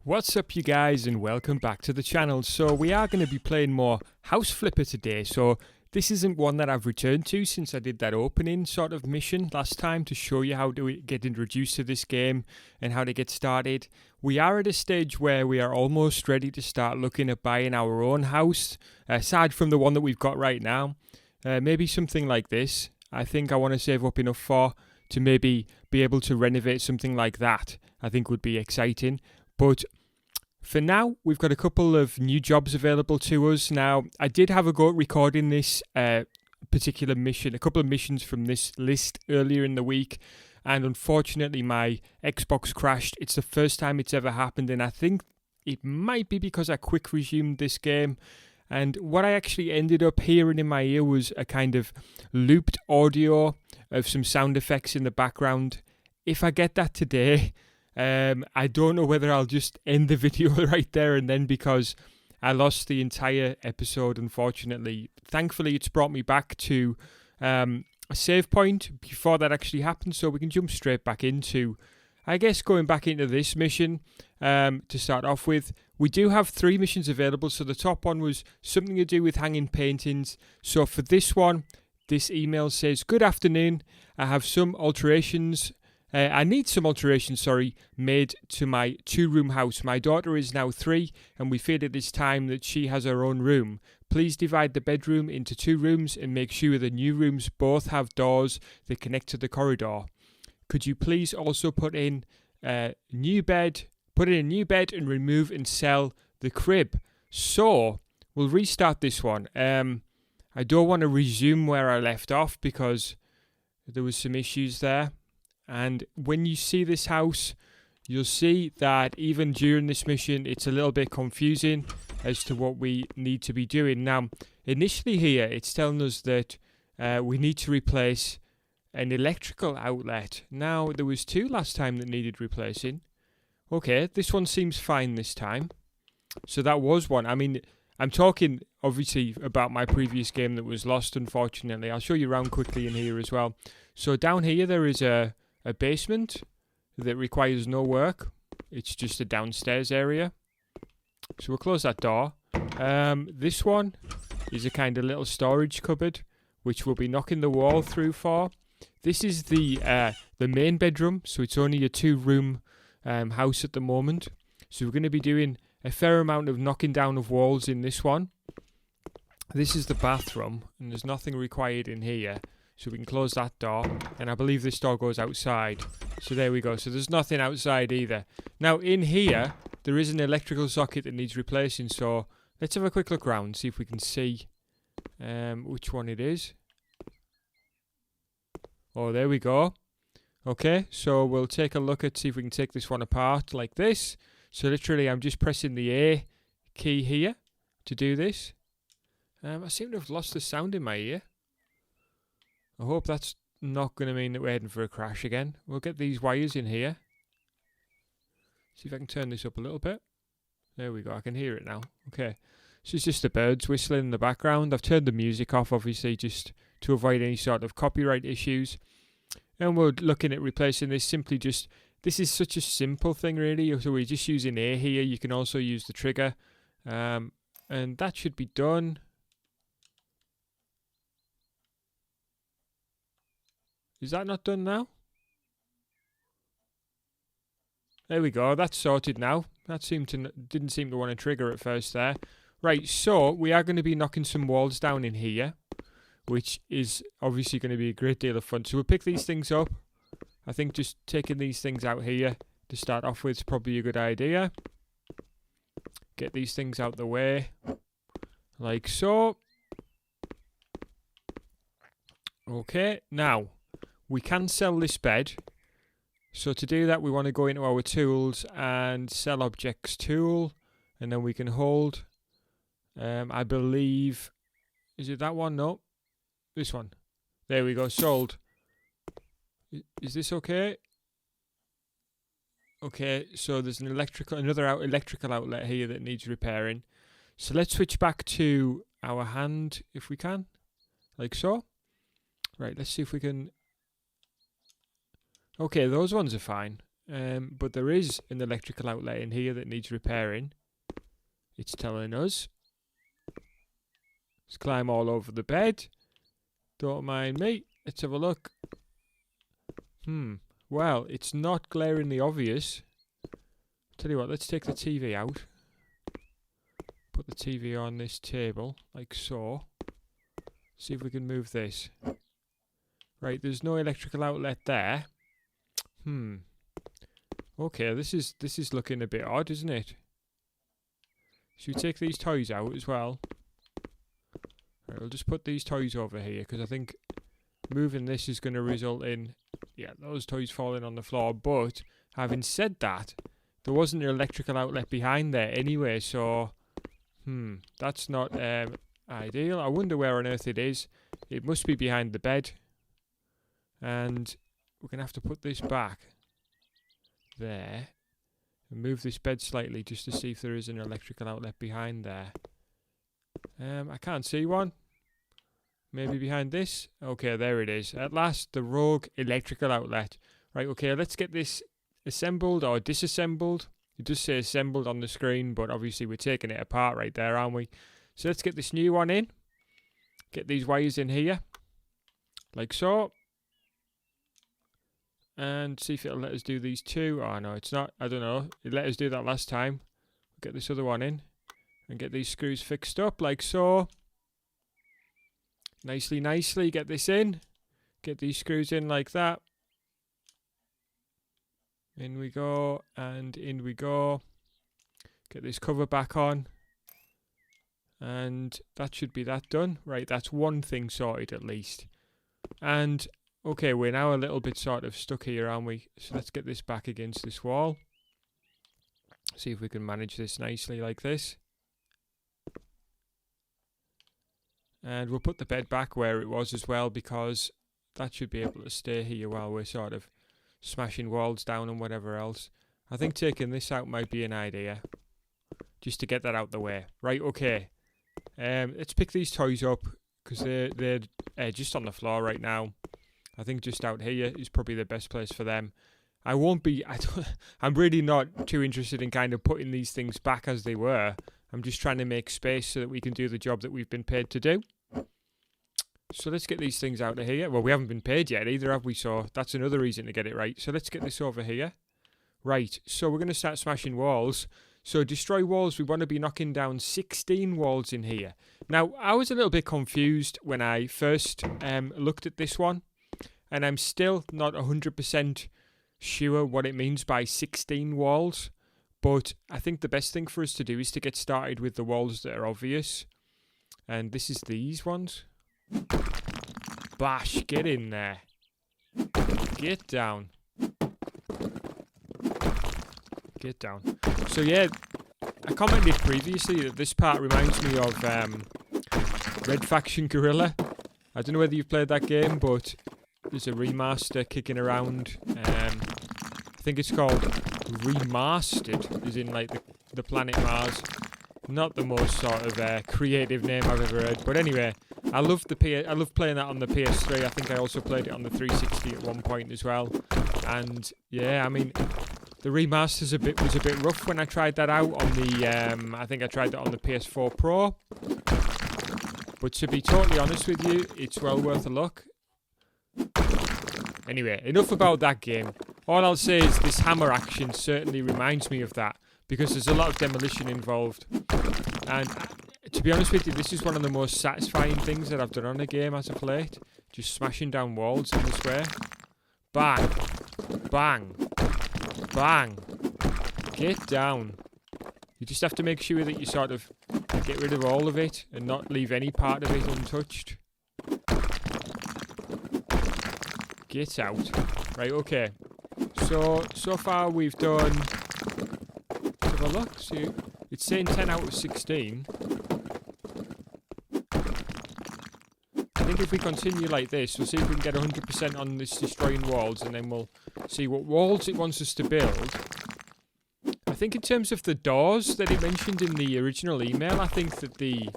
What's up you guys and welcome back to the channel. So we are going to be playing more House Flipper today. So this isn't one that I've returned to since I did that opening sort of mission last time to show you how to get introduced to this game and how to get started. We are at a stage where we are almost ready to start looking at buying our own house, aside from the one that we've got right now. Maybe something like this. I think I want to save up enough to maybe be able to renovate something like that. I think would be exciting. But for now, we've got a couple of new jobs available to us. Now, I did have a go at recording this particular mission, a couple of missions from this list earlier in the week, and unfortunately my Xbox crashed. It's the first time it's ever happened, and I think it might be because I quick resumed this game. And what I actually ended up hearing in my ear was a kind of looped audio of some sound effects in the background. If I get that today, I don't know whether I'll just end the video right there and then, because I lost the entire episode, unfortunately. Thankfully, it's brought me back to a save point before that actually happened, so we can jump straight back into, I guess, going back into this mission to start off with. We do have 3 missions available, so the top one was something to do with hanging paintings. So for this one, this email says, "Good afternoon, I have some alterations I need some alterations, made to my 2-room house. My daughter is now 3 and we feel it is time that she has her own room. Please divide the bedroom into 2 rooms and make sure the new rooms both have doors that connect to the corridor. Could you please also put in a new bed and remove and sell the crib?" So, we'll restart this one. I don't want to resume where I left off because there was some issues there. And when you see this house, you'll see that even during this mission, it's a little bit confusing as to what we need to be doing. Now, initially here, it's telling us that we need to replace an electrical outlet. Now, there was 2 last time that needed replacing. Okay, this one seems fine this time. So that was one. I mean, I'm talking, obviously, about my previous game that was lost, unfortunately. I'll show you around quickly in here as well. So down here, there is a basement that requires no work. It's just a downstairs area. So we'll close that door. This one is a kind of little storage cupboard, which we'll be knocking the wall through for. This is the main bedroom, so it's only a 2-room house at the moment. So we're going to be doing a fair amount of knocking down of walls in this one. This is the bathroom, and there's nothing required in here. So we can close that door, and I believe this door goes outside. So there we go. So there's nothing outside either. Now in here, there is an electrical socket that needs replacing. So let's have a quick look around, see if we can see which one it is. Oh, there we go. Okay, so we'll take a look at, see if we can take this one apart like this. So literally, I'm just pressing the A key here to do this. I seem to have lost the sound in my ear. I hope that's not going to mean that we're heading for a crash again. We'll get these wires in here. See if I can turn this up a little bit. There we go, I can hear it now. Okay, so it's just the birds whistling in the background. I've turned the music off, obviously, just to avoid any sort of copyright issues. And we're looking at replacing this simply just... This is such a simple thing, really. So we're just using A here. You can also use the trigger. And that should be done. Is that not done now? There we go. That's sorted now. That didn't seem to want to trigger at first there. Right, so we are going to be knocking some walls down in here, which is obviously going to be a great deal of fun. So we'll pick these things up. I think just taking these things out here to start off with is probably a good idea. Get these things out the way, like so. Okay, now we can sell this bed. So to do that, we want to go into our tools and sell objects tool, and then we can hold. I believe, is it that one? No, this one. There we go, sold. Is this okay? Okay, so there's another electrical outlet here that needs repairing. So let's switch back to our hand if we can, like so. Right, let's see if we can... Okay, those ones are fine. But there is an electrical outlet in here that needs repairing. It's telling us. Let's climb all over the bed. Don't mind me. Let's have a look. Well, it's not glaringly obvious. Tell you what, let's take the TV out. Put the TV on this table, like so. See if we can move this. Right, there's no electrical outlet there. Okay, this is looking a bit odd, isn't it? Should we take these toys out as well? Right, we'll just put these toys over here, because I think moving this is going to result in, yeah, those toys falling on the floor. But, having said that, there wasn't an electrical outlet behind there anyway, so, that's not ideal. I wonder where on earth it is. It must be behind the bed. And we're going to have to put this back there. And move this bed slightly just to see if there is an electrical outlet behind there. I can't see one. Maybe behind this? Okay, there it is. At last, the rogue electrical outlet. Right, okay, let's get this assembled or disassembled. It does say assembled on the screen, but obviously we're taking it apart right there, aren't we? So let's get this new one in. Get these wires in here. Like so. And see if it'll let us do these two. Oh no, it's not. I don't know. It let us do that last time. Get this other one in. And get these screws fixed up like so. Nicely, nicely. Get this in. Get these screws in like that. In we go. And in we go. Get this cover back on. And that should be that done. Right, that's one thing sorted at least. And okay, we're now a little bit sort of stuck here, aren't we? So let's get this back against this wall. See if we can manage this nicely like this. And we'll put the bed back where it was as well, because that should be able to stay here while we're sort of smashing walls down and whatever else. I think taking this out might be an idea. Just to get that out the way. Right, okay. Let's pick these toys up, because they're just on the floor right now. I think just out here is probably the best place for them. I'm really not too interested in kind of putting these things back as they were. I'm just trying to make space so that we can do the job that we've been paid to do. So let's get these things out of here. Well, we haven't been paid yet either, have we? So that's another reason to get it right. So let's get this over here. Right, so we're going to start smashing walls. So destroy walls, we want to be knocking down 16 walls in here. Now, I was a little bit confused when I first looked at this one. And I'm still not 100% sure what it means by 16 walls. But I think the best thing for us to do is to get started with the walls that are obvious. And this is these ones. Bash, get in there. Get down. Get down. So yeah, I commented previously that this part reminds me of Red Faction Guerrilla. I don't know whether you've played that game, but there's a remaster kicking around. I think it's called Remastered, as in like the planet Mars. Not the most sort of creative name I've ever heard, but anyway, I love playing that on the PS3. I think I also played it on the 360 at one point as well. And yeah, I mean, the remaster was a bit rough when I tried that out on the. I think I tried that on the PS4 Pro. But to be totally honest with you, it's well worth a look. Anyway, enough about that game. All I'll say is this hammer action certainly reminds me of that, because there's a lot of demolition involved. And to be honest with you, this is one of the most satisfying things that I've done on a game as of late. Just smashing down walls in this way. Bang. Bang. Bang. Get down. You just have to make sure that you sort of get rid of all of it and not leave any part of it untouched. Get out. Right, okay. So far we've done... Let's have a look. See, it's saying 10 out of 16. I think if we continue like this, we'll see if we can get 100% on this destroying walls, and then we'll see what walls it wants us to build. I think in terms of the doors that it mentioned in the original email, I think that the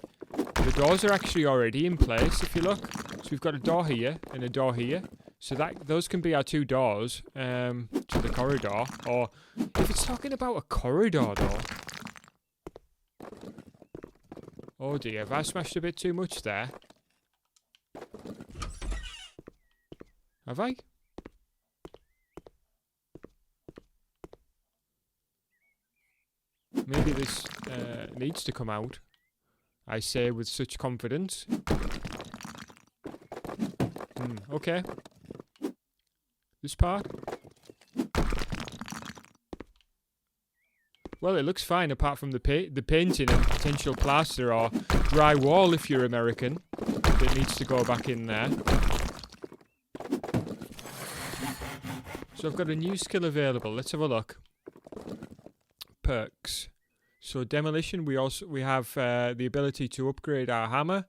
doors are actually already in place, if you look. So we've got a door here and a door here. So those can be our two doors. Just to the corridor. Or if it's talking about a corridor, though. Oh dear, have I smashed a bit too much there? Have I? Maybe this needs to come out. I say with such confidence. Okay. This part. Well, it looks fine apart from the painting and potential plaster or drywall if you're American. That needs to go back in there. So I've got a new skill available. Let's have a look. Perks. So demolition, we have the ability to upgrade our hammer,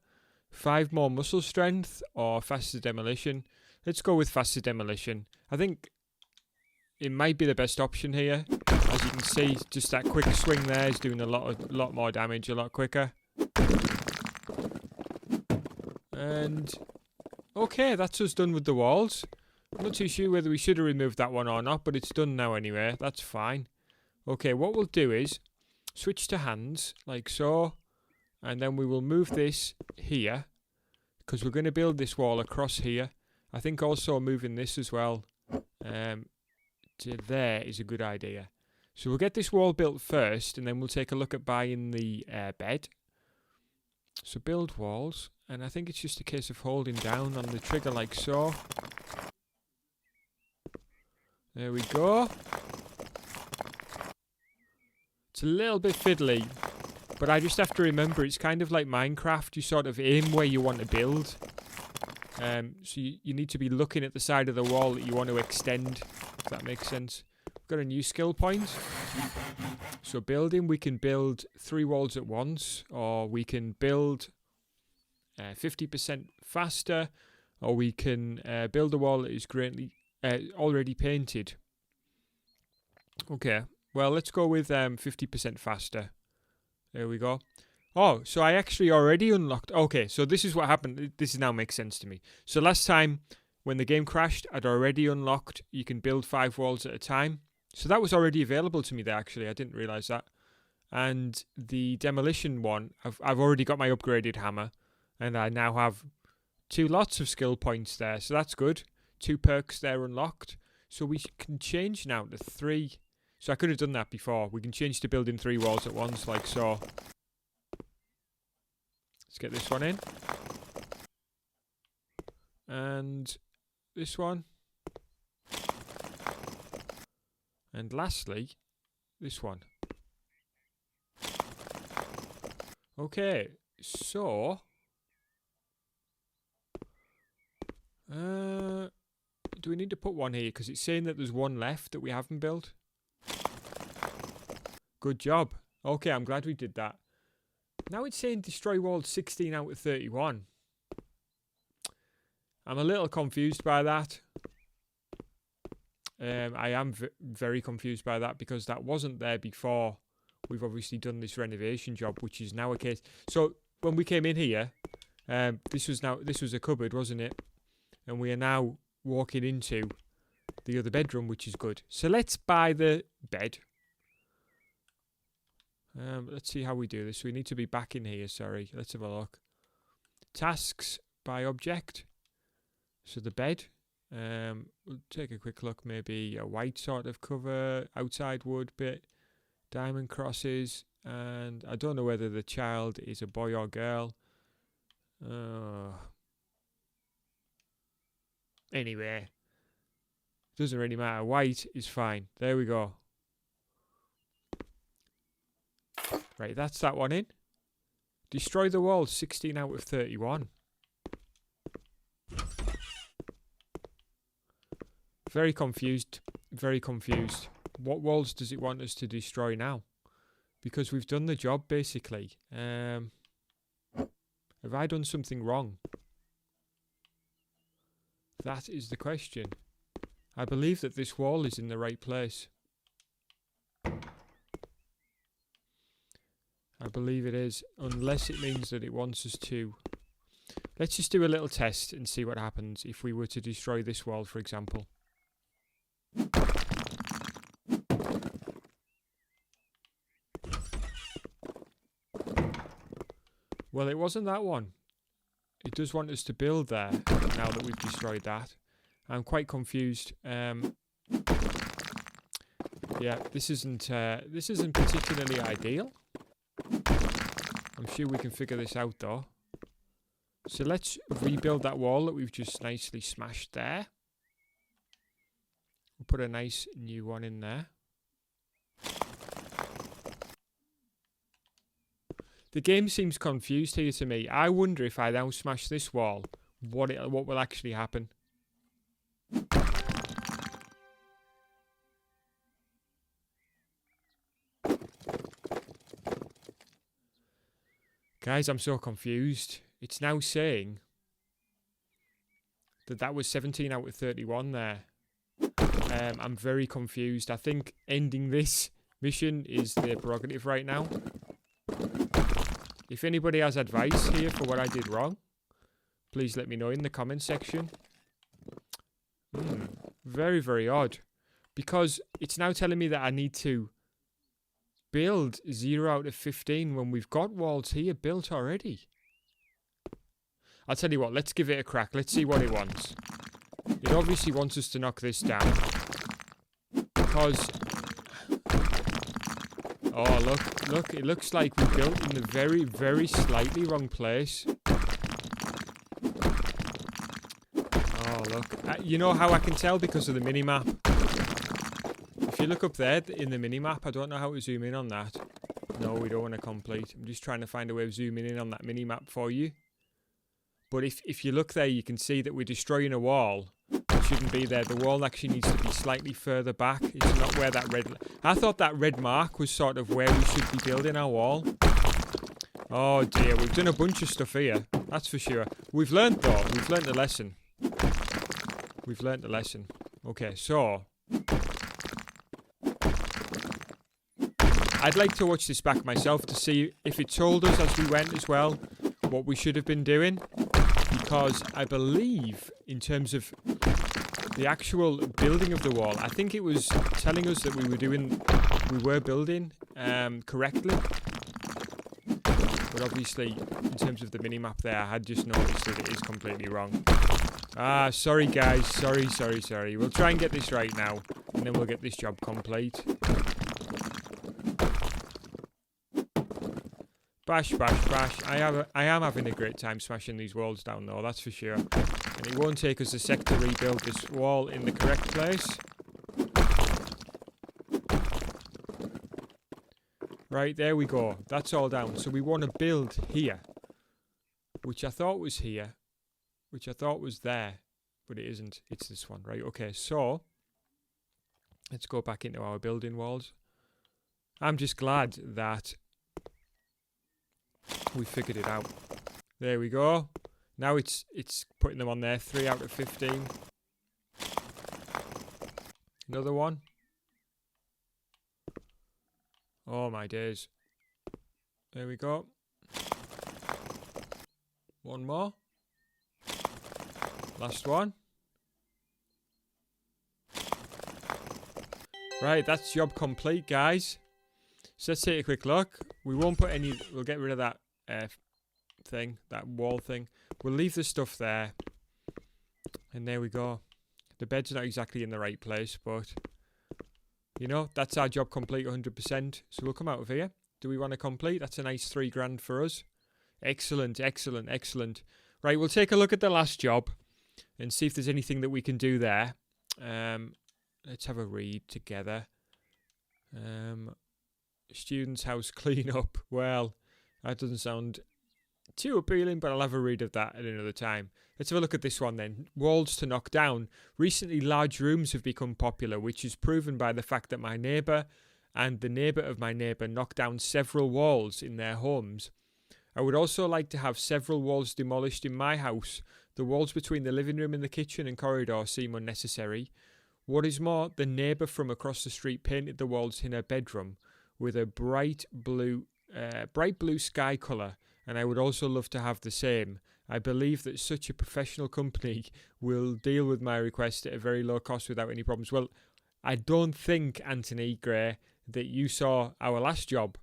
5 more muscle strength, or faster demolition. Let's go with faster demolition. I think it might be the best option here. As you can see, just that quick swing there is doing a lot more damage a lot quicker. And okay, that's us done with the walls. I'm not too sure whether we should have removed that one or not, but it's done now anyway. That's fine. Okay, what we'll do is switch to hands, like so. And then we will move this here, because we're going to build this wall across here. I think also moving this as well to there is a good idea. So we'll get this wall built first, and then we'll take a look at buying the bed. So build walls, and I think it's just a case of holding down on the trigger like so. There we go. It's a little bit fiddly, but I just have to remember it's kind of like Minecraft. You sort of aim where you want to build. So you need to be looking at the side of the wall that you want to extend, if that makes sense. We've got a new skill point. So building, we can build 3 walls at once, or we can build 50% faster, or we can build a wall that is already painted. Okay. Well, let's go with 50% faster. There we go. Oh, so I actually already unlocked... Okay, so this is what happened. This now makes sense to me. So last time, when the game crashed, I'd already unlocked you can build 5 walls at a time. So that was already available to me there, actually. I didn't realise that. And the demolition one, I've already got my upgraded hammer. And I now have 2 lots of skill points there. So that's good. 2 perks there unlocked. So we can change now to 3... So I could have done that before. We can change to building 3 walls at once, like so. Let's get this one in. And this one. And lastly, this one. Okay, so... do we need to put one here? Because it's saying that there's one left that we haven't built. Good job. Okay, I'm glad we did that. Now it's saying destroy walls 16 out of 31. I'm a little confused by that. I am very confused by that because that wasn't there before. We've obviously done this renovation job, which is now a case. So when we came in here, this was a cupboard, wasn't it? And we are now walking into the other bedroom, which is good. So let's buy the bed. Let's see how we do this. We need to be back in here, sorry. Let's have a look. Tasks by object. So the bed. We'll take a quick look. Maybe a white sort of cover, outside wood bit, diamond crosses, and I don't know whether the child is a boy or girl. Anyway, doesn't really matter. White is fine. There we go. Right, that's that one in. Destroy the walls, 16 out of 31. Very confused. Very confused. What walls does it want us to destroy now? Because we've done the job, basically. Have I done something wrong? That is the question. I believe that this wall is in the right place. I believe it is, unless it means that it wants us to... Let's just do a little test and see what happens if we were to destroy this wall, for example. Well, it wasn't that one. It does want us to build there now that we've destroyed that. I'm quite confused. Yeah, this isn't particularly ideal. I'm sure we can figure this out though. So let's rebuild that wall that we've just nicely smashed there. We'll put a nice new one in there. The game seems confused here to me. I wonder if I now smash this wall, what will actually happen. Guys, I'm so confused. It's now saying that was 17 out of 31 there. I'm very confused. I think ending this mission is the prerogative right now. If anybody has advice here for what I did wrong, please let me know in the comment section. Very, very odd. Because it's now telling me that I need to build 0 out of 15 when we've got walls here built already. I'll tell you what, let's give it a crack. Let's see what it wants. It obviously wants us to knock this down. Because... oh, look, it looks like we built in the very, very slightly wrong place. Oh, look. You know how I can tell? Because of the mini-map. If you look up there in the mini-map, I don't know how to zoom in on that. No, we don't want to complete. I'm just trying to find a way of zooming in on that mini-map for you. But if you look there, you can see that we're destroying a wall. It shouldn't be there. The wall actually needs to be slightly further back. It's not where that red... I thought that red mark was sort of where we should be building our wall. Oh dear, we've done a bunch of stuff here. That's for sure. We've learnt though. We've learnt the lesson. We've learnt the lesson. Okay, so... I'd like to watch this back myself to see if it told us as we went as well what we should have been doing. Because I believe, in terms of the actual building of the wall, I think it was telling us that we were building correctly. But obviously, in terms of the mini-map there, I had just noticed that it is completely wrong. Ah, sorry guys, sorry. We'll try and get this right now, and then we'll get this job complete. Bash. I am having a great time smashing these walls down though, that's for sure. And it won't take us a sec to rebuild this wall in the correct place. Right, there we go. That's all down. So we want to build here. Which I thought was here. Which I thought was there. But it isn't. It's this one. Right, okay. So, let's go back into our building walls. I'm just glad that we figured it out. There we go. Now it's putting them on there. 3 out of 15. Another one. Oh my days. There we go. One more. Last one. Right, that's job complete, guys. So let's take a quick look. We won't put any... We'll get rid of that thing, that wall thing. We'll leave the stuff there. And there we go. The bed's not exactly in the right place, but... You know, that's our job complete 100%. So we'll come out of here. Do we want to complete? That's a nice 3 grand for us. Excellent. Right, we'll take a look at the last job. And see if there's anything that we can do there. Let's have a read together. Student's house clean up. Well, that doesn't sound too appealing, but I'll have a read of that at another time. Let's have a look at this one then. Walls to knock down. Recently, large rooms have become popular, which is proven by the fact that my neighbour and the neighbour of my neighbour knocked down several walls in their homes. I would also like to have several walls demolished in my house. The walls between the living room and the kitchen and corridor seem unnecessary. What is more, the neighbour from across the street painted the walls in her bedroom with a bright blue sky colour, and I would also love to have the same. I believe that such a professional company will deal with my request at a very low cost without any problems. Well, I don't think, Anthony Gray, that you saw our last job,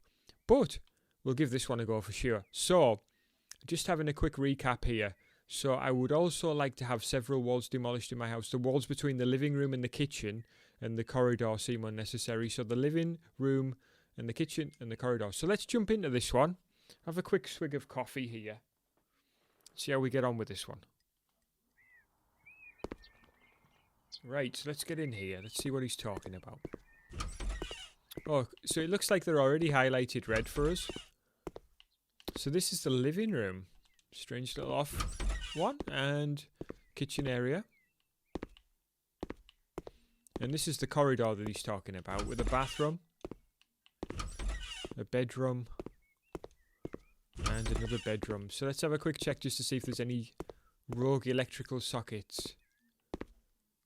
but we'll give this one a go for sure. So, just having a quick recap here. So I would also like to have several walls demolished in my house. The walls between the living room and the kitchen and the corridor seem unnecessary. So the living room and the kitchen and the corridor. So let's jump into this one. Have a quick swig of coffee here. See how we get on with this one. Right, so let's get in here. Let's see what he's talking about. Oh, so it looks like they're already highlighted red for us. So this is the living room. Strange little off one. And kitchen area. And this is the corridor that he's talking about with a bathroom, a bedroom, and another bedroom. So let's have a quick check just to see if there's any rogue electrical sockets.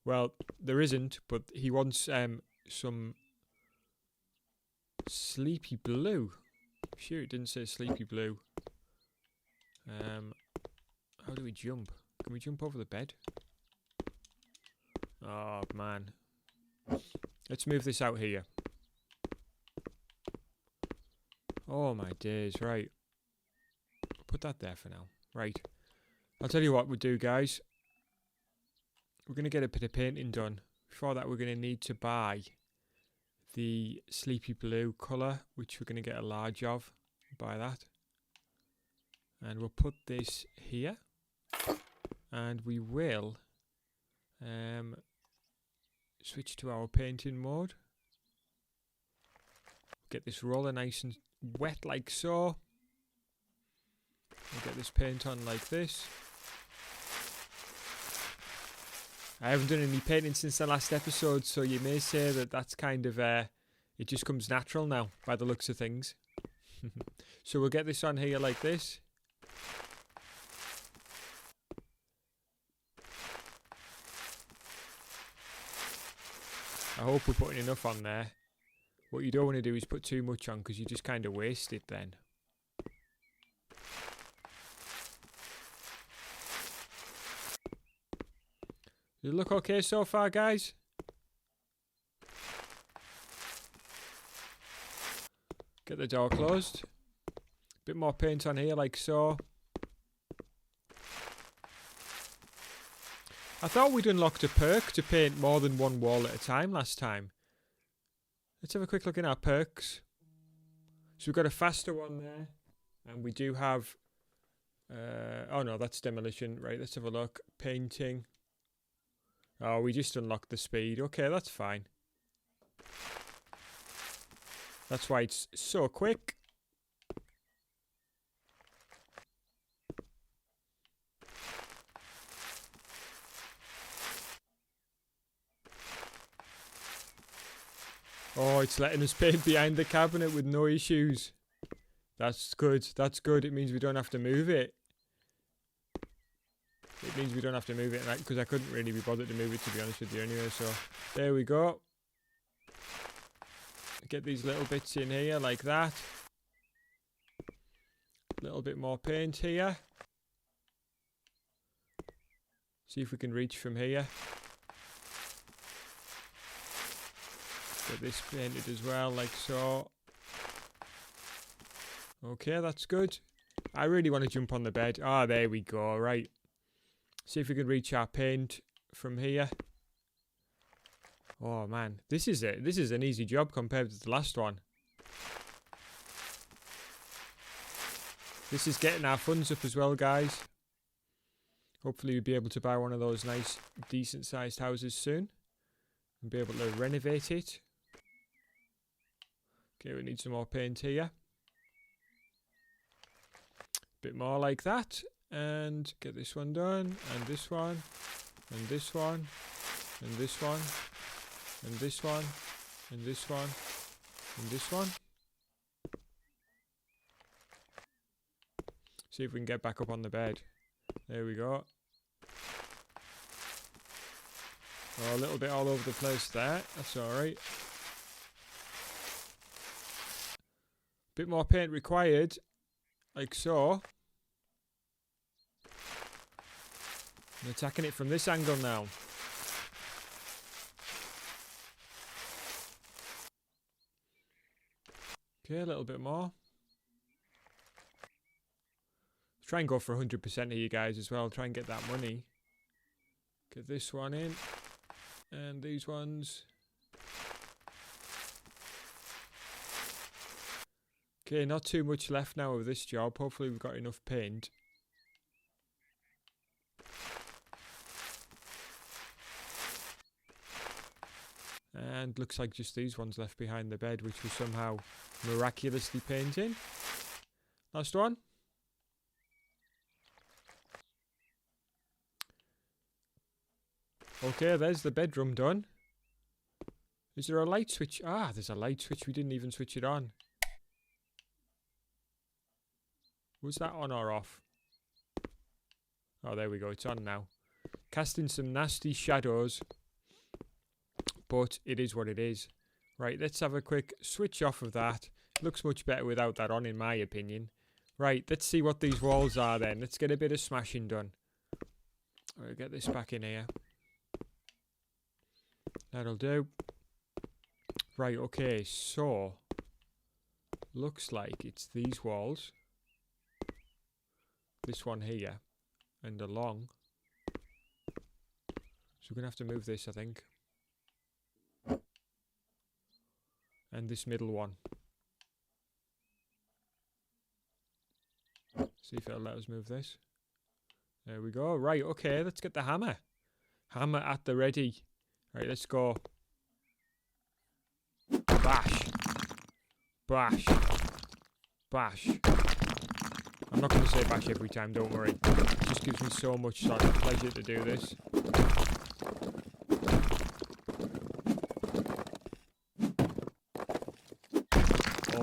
Well, there isn't, but he wants some sleepy blue. Sure, it didn't say sleepy blue. How do we jump? Can we jump over the bed? Oh, man. Let's move this out here. Oh, my days. Right. Put that there for now. Right. I'll tell you what we'll do, guys. We're going to get a bit of painting done. Before that, we're going to need to buy the sleepy blue colour, which we're going to get a large of. Buy that. And we'll put this here. And we will switch to our painting mode. Get this roller nice and wet like so. We'll get this paint on like this. I haven't done any painting since the last episode, so you may say that that's kind of, it just comes natural now, by the looks of things. So we'll get this on here like this. I hope we're putting enough on there. What you don't want to do is put too much on, because you just kind of waste it then. Does it look okay so far, guys? Get the door closed. Bit more paint on here like so. I thought we'd unlocked a perk to paint more than one wall at a time last time. Let's have a quick look in our perks. So we've got a faster one there. And we do have... oh no, that's demolition. Right, let's have a look. Painting. Oh, we just unlocked the speed. Okay, that's fine. That's why it's so quick. Oh, it's letting us paint behind the cabinet with no issues. That's good. That's good. It means we don't have to move it. It means we don't have to move it, because I couldn't really be bothered to move it, to be honest with you anyway. So, there we go. Get these little bits in here like that. A little bit more paint here. See if we can reach from here. Get this painted as well, like so. Okay, that's good. I really want to jump on the bed. Ah, there we go. Right. See if we can reach our paint from here. Oh man, this is it. This is an easy job compared to the last one. This is getting our funds up as well, guys. Hopefully we'll be able to buy one of those nice, decent sized houses soon. And be able to renovate it. Okay, we need some more paint here. Bit more like that. And get this one done. And this one. And this one. And this one. And this one. And this one. And this one. See if we can get back up on the bed. There we go. Oh, a little bit all over the place there. That's alright. Bit more paint required. Like so. I'm attacking it from this angle now. Okay, a little bit more. Try and go for 100% of you guys as well. Try and get that money. Get this one in. And these ones. Okay, not too much left now of this job. Hopefully we've got enough paint. And looks like just these ones left behind the bed, which was somehow miraculously painted. Last one. Okay, there's the bedroom done. Is there a light switch? Ah, there's a light switch. We didn't even switch it on. Was that on or off? Oh, there we go. It's on now. Casting some nasty shadows. But it is what it is. Right, let's have a quick switch off of that. Looks much better without that on, in my opinion. Right, let's see what these walls are then. Let's get a bit of smashing done. I'll get this back in here. That'll do. Right, okay, so looks like it's these walls. This one here. And along. So we're going to have to move this, I think. And this middle one. See if it'll let us move this. There we go. Right, okay, let's get the hammer. Hammer at the ready. Right, let's go. Bash. Bash. Bash. I'm not going to say bash every time, don't worry. It just gives me so much sort of pleasure to do this.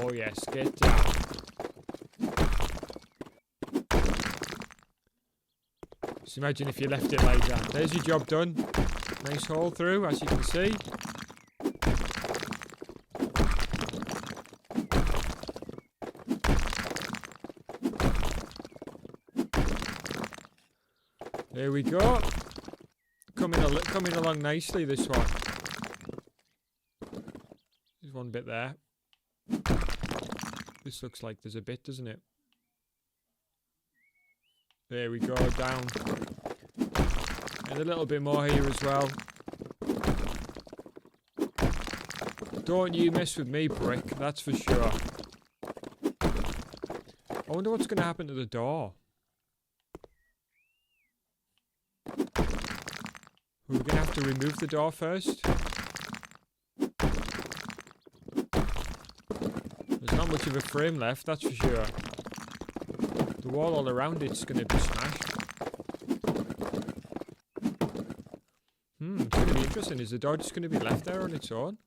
Oh yes, get down. Just imagine if you left it like that. There's your job done. Nice hole through, as you can see. There we go. Coming along nicely, this one. There's one bit there. This looks like there's a bit, doesn't it? There we go, down. And a little bit more here as well. Don't you mess with me, brick, that's for sure. I wonder what's going to happen to the door. We're going to have to remove the door first. There's not much of a frame left, that's for sure. The wall all around it's going to be smashed. It's going to be interesting. Is the door just going to be left there on its own?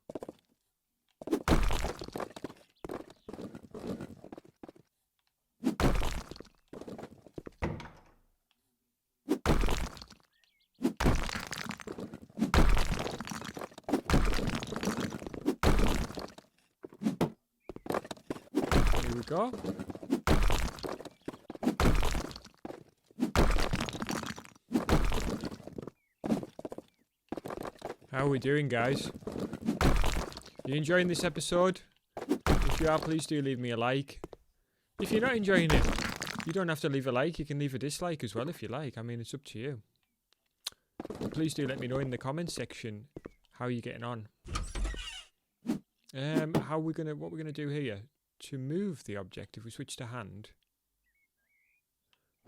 Here we go. How are we doing, guys? You enjoying this episode? If you are, please do leave me a like. If you're not enjoying it, you don't have to leave a like. You can leave a dislike as well if you like. I mean, it's up to you. But please do let me know in the comments section how you're getting on. What we're gonna do here to move the object? If we switch to hand.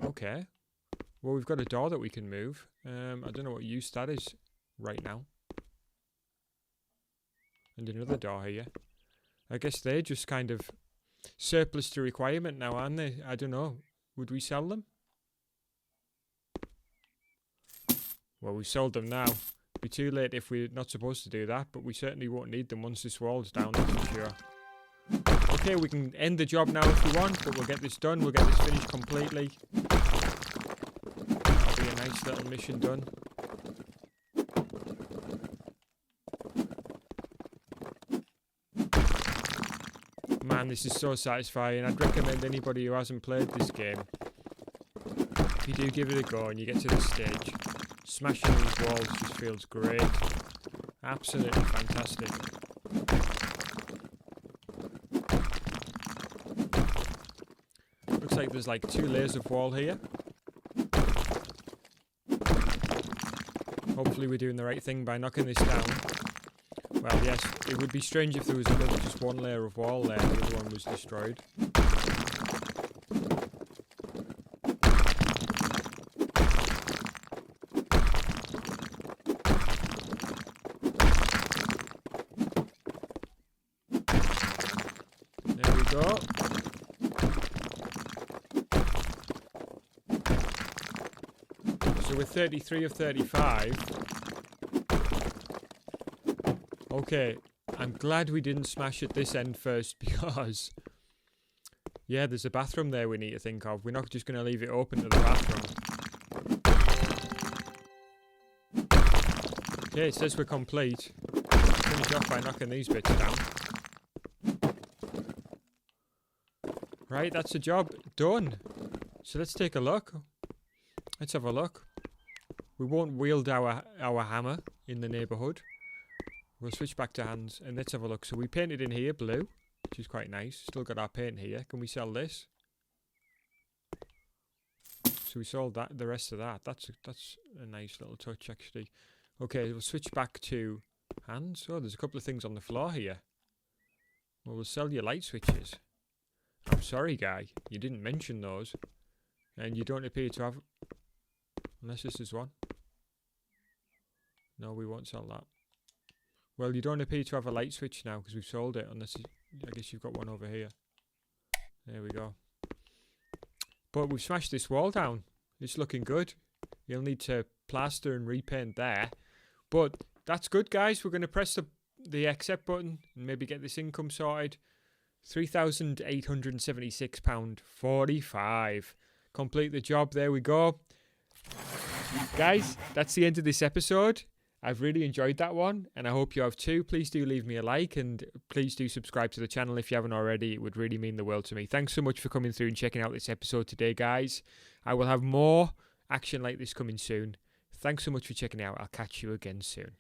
Okay. Well, we've got a door that we can move. I don't know what use that is right now. And another door here. I guess they're just kind of surplus to requirement now, aren't they? I don't know. Would we sell them? Well, we sold them now. It'd be too late if we're not supposed to do that, but we certainly won't need them once this wall's down, that's for sure. Okay, we can end the job now if we want, but we'll get this done. We'll get this finished completely. That'll be a nice little mission done. Man, this is so satisfying. I'd recommend anybody who hasn't played this game, if you do give it a go and you get to this stage, smashing these walls just feels great. Absolutely fantastic. Looks like there's like 2 layers of wall here. Hopefully we're doing the right thing by knocking this down. Well, yes, it would be strange if there was just 1 layer of wall there and the other one was destroyed. There we go. So we're 33 of 35. Okay, I'm glad we didn't smash at this end first because, yeah, there's a bathroom there we need to think of. We're not just going to leave it open to the bathroom. Okay, it says we're complete. Finish off by knocking these bits down. Right, that's the job done. So let's take a look. Let's have a look. We won't wield our hammer in the neighbourhood. We'll switch back to hands and let's have a look. So we painted in here blue, which is quite nice. Still got our paint here. Can we sell this? So we sold that, the rest of that. That's a nice little touch actually. Okay, we'll switch back to hands. Oh, there's a couple of things on the floor here. Well, we'll sell your light switches. I'm sorry, guy. You didn't mention those. And you don't appear to have... Unless this is one. No, we won't sell that. Well, you don't appear to have a light switch now because we've sold it. Unless I guess you've got one over here. There we go. But we've smashed this wall down. It's looking good. You'll need to plaster and repaint there. But that's good, guys. We're going to press the accept button and maybe get this income sorted. £3,876.45. Complete the job. There we go. Guys, that's the end of this episode. I've really enjoyed that one and I hope you have too. Please do leave me a like and please do subscribe to the channel if you haven't already. It would really mean the world to me. Thanks so much for coming through and checking out this episode today, guys. I will have more action like this coming soon. Thanks so much for checking out. I'll catch you again soon.